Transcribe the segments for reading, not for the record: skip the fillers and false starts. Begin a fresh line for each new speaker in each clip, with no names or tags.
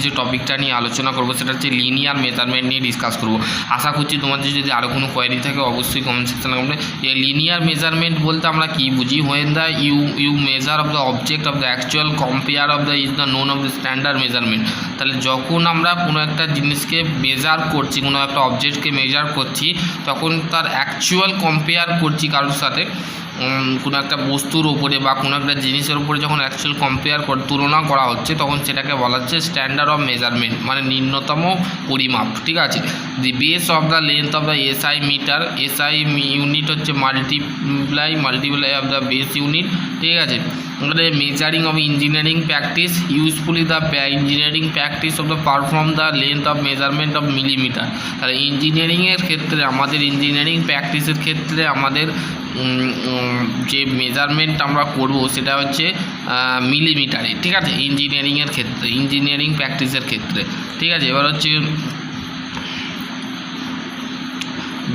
যে টপিকটা নিয়ে আলোচনা করবো সেটা হচ্ছে লিনিয়ার মেজারমেন্ট নিয়ে ডিসকাস করবো। আশা করছি তোমাদের যদি আরও কোনো কোয়েরি থাকে অবশ্যই কমেন্ট সেকশনে কমেন্ট। এই লিনিয়ার মেজারমেন্ট বলতে আমরা কি বুঝি? When the you measure of the object of the actual compare of the is the known of the standard measurement. তাহলে যখন আমরা কোনো একটা জিনিসকে মেজার করছি, কোনো একটা অবজেক্টকে মেজার করছি, তখন তার অ্যাকচুয়াল কম্পেয়ার করছি কারোর সাথে, কোনো একটা বস্তুর ওপরে বা কোনো একটা জিনিসের উপরে যখন অ্যাকচুয়াল কম্পেয়ার তুলনা করা হচ্ছে, তখন সেটাকে বলা হচ্ছে স্ট্যান্ডার্ড অফ মেজারমেন্ট, মানে নিম্নতম পরিমাপ। ঠিক আছে। The base of the length of the SI metre, SI unit হচ্ছে multiply of the base unit. ঠিক আছে। Measuring of engineering practice, usefully the engineering practice of the perform the length of measurement of millimetre. তাহলে ইঞ্জিনিয়ারিংয়ের ক্ষেত্রে, আমাদের engineering প্র্যাকটিসের ক্ষেত্রে আমাদের যে মেজারমেন্ট আমরা করব সেটা হচ্ছে মিলিমিটারে। ঠিক আছে, ইঞ্জিনিয়ারিংয়ের ক্ষেত্রে, ইঞ্জিনিয়ারিং প্র্যাকটিসের ক্ষেত্রে। ঠিক আছে। এবার হচ্ছে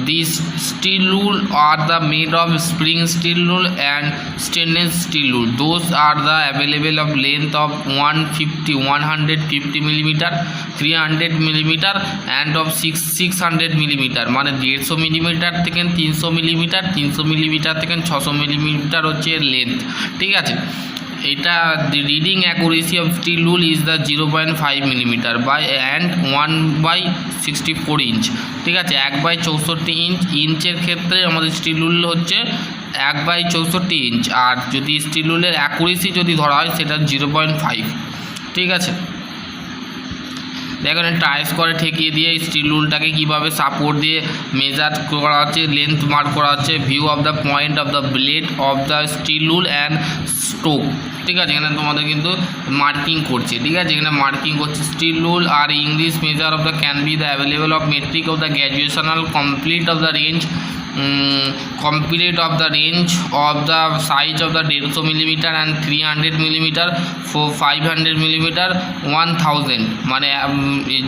These steel rule are the made of spring steel rule and stainless steel rule. Those are the available of length of 150 millimeter, 300 millimeter and of 600 millimeter, মানে 150 মিলিমিটার থেকে 300 মিলিমিটার, 300 মিলিমিটার থেকে 600 মিলিমিটার হচ্ছে লেন্থ। ঠিক আছে। এটা reading accuracy of steel rule is the 0.5 millimetre by and 1/64 inch. ঠিক আছে। 1/64 inch. ইঞ্চের ক্ষেত্রে আমাদের স্টিল রুল হচ্ছে 1/64 ইঞ্চ, আর যদি স্টিল রুলের অ্যাকুরেসি যদি ধরা হয় সেটা 0.5। ঠিক আছে। দেখুন ট্রাইস করে ঠেকিয়ে দিয়ে স্টিল রুলটাকে কীভাবে সাপোর্ট দিয়ে মেজার করা হচ্ছে, লেন্থ মার্ক করা হচ্ছে। View of the point of the blade of the steel rule and stock. ঠিক আছে। এখানে তোমাদের কিন্তু মার্কিং করছে। ঠিক আছে। এখানে মার্কিং করছে। স্টিল রুল আর English measure of the can be the available of metric of the graduational complete of the range, complete of the range of the size of the 150 millimeter and 300 millimeter, for 500 millimeter 1000, মানে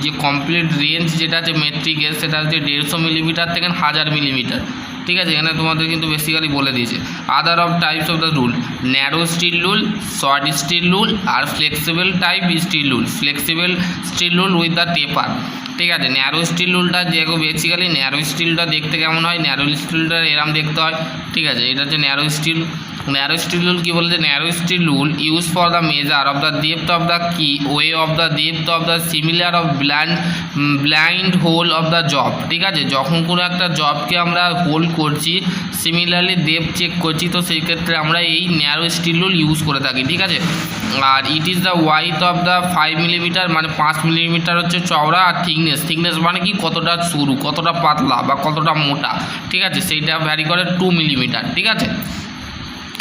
যে complete range যেটা আছে মেট্রিকের সেটা হচ্ছে 150 millimetre থেকে 1000 millimetre. ঠিক আছে। এখানে তোমাদের কিন্তু বেসিক্যালি বলে দিয়েছে। Other of types of the rule, narrow steel rule, short steel rule আর flexible type steel rule. Flexible steel rule with the taper. ঠিক আছে। ন্যারো স্টিল রুলটা যে বেসিক্যালি ন্যারো স্টিলটা দেখতে কেমন হয়, ন্যারো স্টিলটা এরম দেখতে হয়। ঠিক আছে। এটা হচ্ছে narrow steel. Narrow steel rule কী বলছে? Narrow steel rule use for the measure of the depth of the keyway of the depth of the similar of blind hole of the job. ঠিক আছে। যখন কোনো একটা জবকে আমরা whole করছি, similarly depth check করছি, তো সেই ক্ষেত্রে আমরা এই ন্যারো স্টিল রুল ইউজ করে থাকি। ঠিক আছে। আর it is the width of the 5 millimetre, মানে 5 মিলিমিটার হচ্ছে চওড়া, আর থিকনেস মানে কি কতটা সরু, কতটা পাতলা বা কতটা মোটা। ঠিক আছে। সেইটা ভ্যারি করে 2 মিলিমিটার। ঠিক আছে।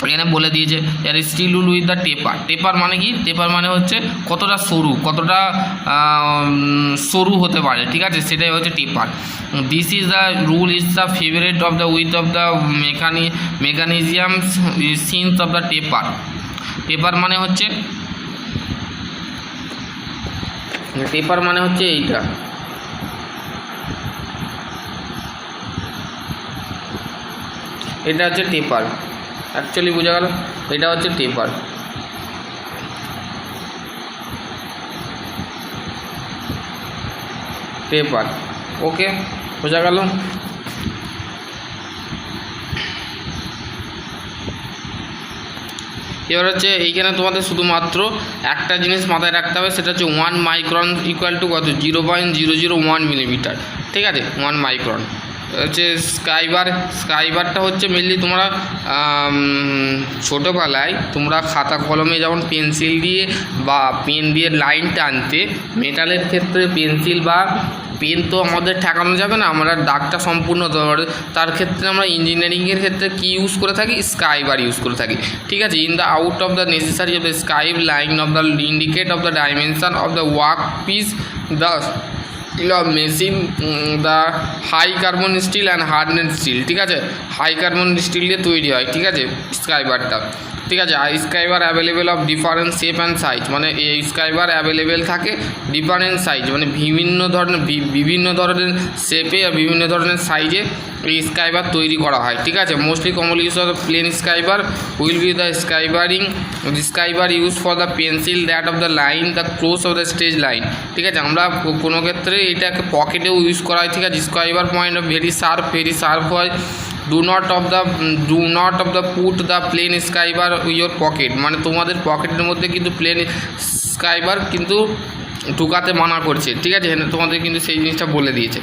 এখানে বলে দিয়েছে এর still rule with the taper. Taper মানে কি? টেপার মানে হচ্ছে কতটা সরু, কতটা সরু হতে পারে। ঠিক আছে। সেটাই হচ্ছে taper. This is the rule is the favourite of the with of the mechanisms since of the taper. Taper মানে হচ্ছে এইটা। এটা হচ্ছে টেপার। অ্যাকচুয়ালি বোঝা গেল, এটা হচ্ছে টেপার। টেপার। ওকে, বোঝা গেল। এবার হচ্ছে এইখানে তোমাদের শুধুমাত্র একটা জিনিস মাথায় রাখতে হবে, সেটা হচ্ছে 1 মাইক্রন ইকুয়াল টু কত? 0.001 মিলিমিটার। ঠিক আছে। 1 মাইক্রন হচ্ছে স্কাইবারটা হচ্ছে মেনলি তোমরা ছোটোবেলায় তোমরা খাতা কলমে যেমন পেন্সিল দিয়ে বা পেন দিয়ে লাইন টানতে, মেটালের ক্ষেত্রে পেন্সিল বা পেন তো আমাদের ঠেকানো যাবে না, আমরা দাগটা সম্পূর্ণ হতে পারে। তার ক্ষেত্রে আমরা ইঞ্জিনিয়ারিংয়ের ক্ষেত্রে কী ইউজ করে থাকি? স্কাইবার ইউজ করে থাকি। ঠিক আছে। In the out of the necessary of the scribe line of the indicate of the dimension of the work piece the of machine the high carbon steel and hardened steel। ঠিক আছে। High carbon still দিয়ে তৈরি হয়। ঠিক আছে। স্কাইবারটা ঠিক আছে। আর scriber available of different shape and size, মানে এই স্ক্রাইবার অ্যাভেলেবেল থাকে ডিফারেন্ট সাইজ, মানে বিভিন্ন ধরনের শেপে আর বিভিন্ন ধরনের সাইজে এই স্ক্রাইবার তৈরি করা হয়। ঠিক আছে। Mostly commonly use of the plain scriber will be the scriber use for the pencil that of the line the close of the stage line. ঠিক আছে। আমরা কোনো ক্ষেত্রে এটাকে পকেটেও ইউজ করা হয়। ঠিক আছে। Scriber point of very sharp হয়। Do not of the put the plain scriber your pocket, মানে তোমাদের পকেটের মধ্যে কিন্তু প্লেন স্ক্রাইবার কিন্তু ঢুকাতে মানা করছে। ঠিক আছে। তোমাদের কিন্তু সেই জিনিসটা বলে দিয়েছে।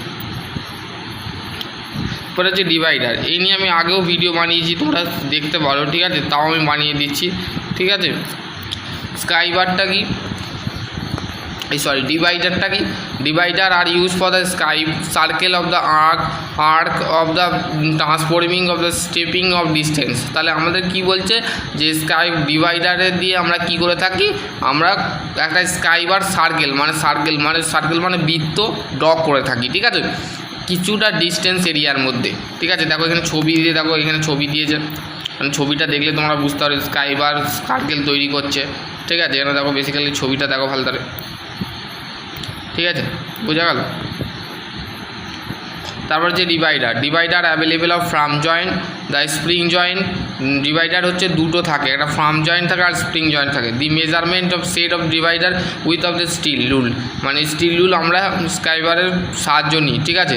পরে হচ্ছে ডিভাইডার, এই নিয়ে আমি আগেও ভিডিও বানিয়েছি, তোমরা দেখতে পারো। ঠিক আছে। তাও আমি বানিয়ে দিচ্ছি। ঠিক আছে। স্ক্রাইবারটা কি, ডিভাইডারটা কি? Divider are use for the circle of the arc of the transforming of the stepping of distance. তাহলে আমাদের কি বলছে যে ডিভাইডারের দিয়ে আমরা কি করে থাকি, আমরা একটা স্ক্রাইবার সার্কেল মানে বৃত্ত ড্র করে থাকি। ঠিক আছে। কিছুটা ডিস্টেন্স এরিয়ার মধ্যে। ঠিক আছে। দেখো এখানে ছবি দিয়ে, দেখো এখানে ছবি দিয়েছে, মানে ছবিটা দেখলে তোমরা বুঝতে পারো স্ক্রাইবার সার্কেল তৈরি করছে। ঠিক আছে। এখানে দেখো বেসিক্যালি ছবিটা দেখো ভালো করে। ঠিক আছে। বোঝা গেল। তারপর যে divider available of firm joint the spring joint. Divider হচ্ছে দুটো থাকে, একটা ফ্রাম জয়েন্ট থাকে আর স্প্রিং জয়েন্ট থাকে। The measurement of set of divider with of the steel rule, মানে স্টিল রুল আমরা স্ক্রাইবারের সাহায্য নিই। ঠিক আছে।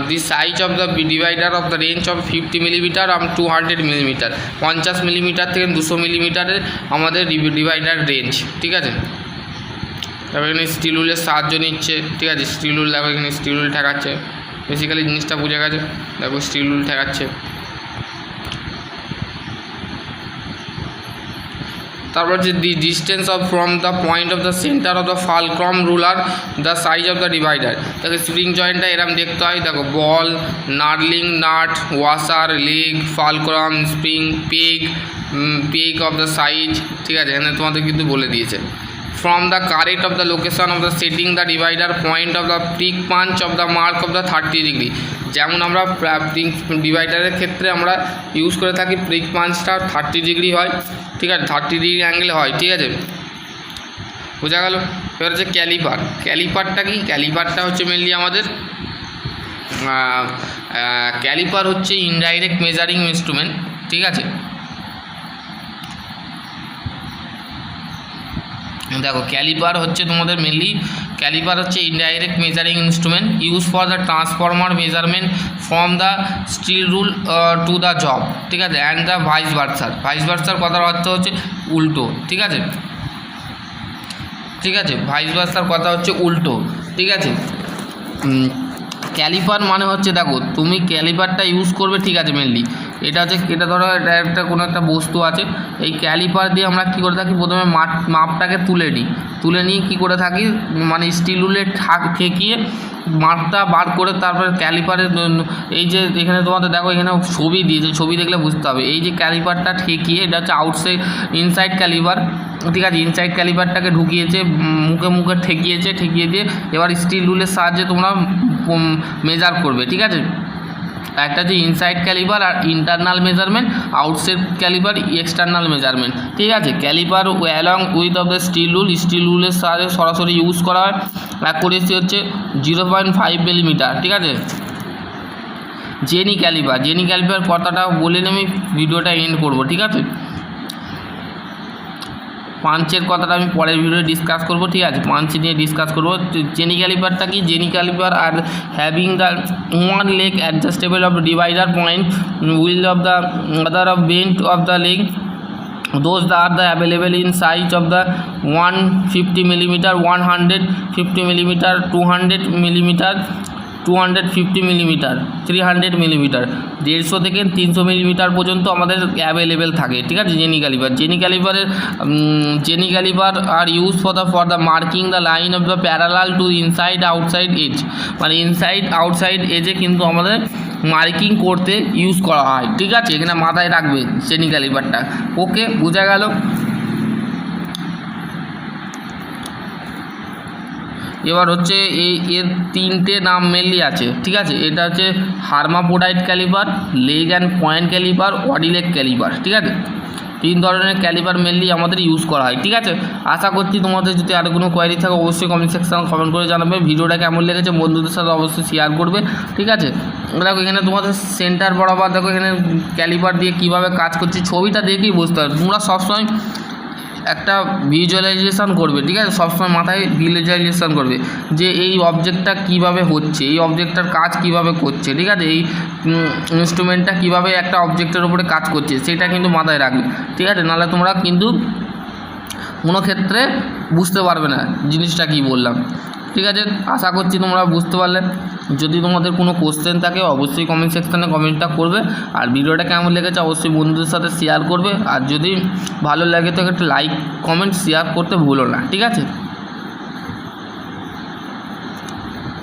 The size of the divider of the range of 50 millimetre 200 millimetre, 50 millimetre থেকে 200 মিলিমিটারের আমাদের ডিভাইডার রেঞ্জ। ঠিক আছে। তারপর এখানে স্টিল রুলের সাহায্য নিচ্ছে। ঠিক আছে। স্টিল রুল দেখো এখানে স্টিল রুল ঠেকাচ্ছে, বেসিক্যালি জিনিসটা বুঝে গেছে। দেখো স্টিল রুল ঠেকাচ্ছে। তারপর যে the distance of from the point of the centre of the fulcrum ruler the size of the divider. দেখো স্প্রিং জয়েন্টটা এরকম দেখতে হয়। দেখো ball, knurling nut, washer, leg, fulcrum, spring, peg of the size. ঠিক আছে। এখানে তোমাদের কিন্তু বলে দিয়েছে। From the correct of the location of the setting the divider point of the prick punch of the mark of the 30 degree, যেমন আমরা ডিভাইডারের ক্ষেত্রে আমরা ইউজ করে থাকি প্রিক পাঞ্চটা 30 ডিগ্রি হয়। ঠিক আছে। 30 ডিগ্রি অ্যাঙ্গেলে হয়। ঠিক আছে। বোঝা গেল। এবার হচ্ছে ক্যালিপারটা কি? ক্যালিপারটা হচ্ছে মেনলি আমাদের ক্যালিপার হচ্ছে ইনডাইরেক্ট মেজারিং ইনস্ট্রুমেন্ট। ঠিক আছে। দেখো ক্যালিপার হচ্ছে তোমাদের mainly indirect measuring instrument use for the transformer measurement from the steel rule to the job. ঠিক আছে। অ্যান্ড দ্য ভাইস ভার্সার কথার অর্থ হচ্ছে উল্টো। ঠিক আছে। ভাইস ভার্সার কথা হচ্ছে উল্টো। ঠিক আছে। ক্যালিপার মানে হচ্ছে, দেখো তুমি ক্যালিপারটা ইউজ করবে। ঠিক আছে। মেনলি এটা ধরো এটা একটা কোনো একটা বস্তু আছে, এই ক্যালিপার দিয়ে আমরা কী করে থাকি, প্রথমে মাপটাকে তুলে নিয়ে কী করে থাকি, মানে স্টিল রুলে ঠেকিয়ে মাপটা বার করে তারপরে ক্যালিপারের এই যে এখানে তোমাদের দেখো এখানে ছবি দিয়েছে, ছবি দেখলে বুঝতে হবে। এই যে ক্যালিপারটা ঠেকিয়ে, এটা হচ্ছে ইনসাইড ক্যালিপার। ঠিক আছে। ইনসাইড ক্যালিপারটাকে ঢুকিয়েছে, মুখে ঠেকিয়ে দিয়ে এবার স্টিল রুলের সাহায্যে তোমরা মেজার করবে। ঠিক আছে। একটা যে ইনসাইড ক্যালিপার আর internal measurement, outside calliper external measurement. ঠিক আছে। Calliper along with of the steel রুলের সাহায্যে সরাসরি ইউজ করা হয়। অ্যাকুরেসি হচ্ছে 0.5 মিলিমিটার। ঠিক আছে। জেনি ক্যালিপার কথাটা বলে নিয়ে আমি ভিডিওটা এন্ড করব। ঠিক আছে। পাঞ্চের কথাটা আমি পরের ভিডিওতে ডিসকাস করব। ঠিক আছে। পাঞ্চ নিয়ে ডিসকাস করব। জেনি ক্যালিপারটা কি? Jenny calliper are having the one leg adjustable of divider point will of the other of bent of the leg, those are the available in size of the 150 millimeter, 150 millimeter, 200 millimeter, 250 millimetre, 300 millimetre, 150 থেকে 300 millimetre পর্যন্ত আমাদের available থাকে। ঠিক আছে। Jenny calliper are use for the marking the line of the parallel to inside outside edge, মানে inside outside এজে কিন্তু আমাদের মার্কিং করতে ইউজ করা হয়। ঠিক আছে। এখানে মাথায় রাখবে জেনি ক্যালিপারটা। ওকে, বোঝা গেল। এবার হচ্ছে এর তিনটে নাম মেনলি আছে। ঠিক আছে। এটা হচ্ছে hermaphrodite calliper, leg and point calliper, odd leg calliper. ঠিক আছে। তিন ধরনের ক্যালিপার মেনলি আমাদের ইউজ করা হয়। ঠিক আছে, আশা করছি তোমাদের যদি আর কোনো কোয়ারি থাকে অবশ্যই কমেন্ট সেকশনে কমেন্ট করে জানাবে। ভিডিওটা কেমন লেগেছে বন্ধুদের সাথে অবশ্যই শেয়ার করবে। ঠিক আছে, দেখো এখানে তোমাদের সেন্টার বরাবর দেখো এখানে ক্যালিপার দিয়ে কীভাবে কাজ করছে ছবিটা দেখেই বুঝতে পারবে। তোমরা সবসময় একটা ভিজুয়ালাইজেশন করবে। ঠিক আছে, সবসময় মাথায় ভিজুয়ালাইজেশন করবে যে এই অবজেক্টটা কিভাবে হচ্ছে, এই অবজেক্টটার কাজ কিভাবে করছে। ঠিক আছে, এই ইনস্ট্রুমেন্টটা কিভাবে একটা অবজেক্টের উপরে কাজ করছে সেটা কিন্তু মাথায় রাখবে। ঠিক আছে, নাহলে তোমরা কিন্তু কোনো ক্ষেত্রে বুঝতে পারবে না জিনিসটা কি বললাম। ঠিক আছে, আশা করছি তোমরা বুঝতে পারলে। যদি তোমাদের কোনো কোশ্চেন থাকে অবশ্যই কমেন্ট সেকশানে কমেন্টটা করবে। আর ভিডিওটা কেমন লেগেছে অবশ্যই বন্ধুদের সাথে শেয়ার করবে। আর যদি ভালো লাগে তো একটা লাইক কমেন্ট শেয়ার করতে ভুলো না। ঠিক আছে।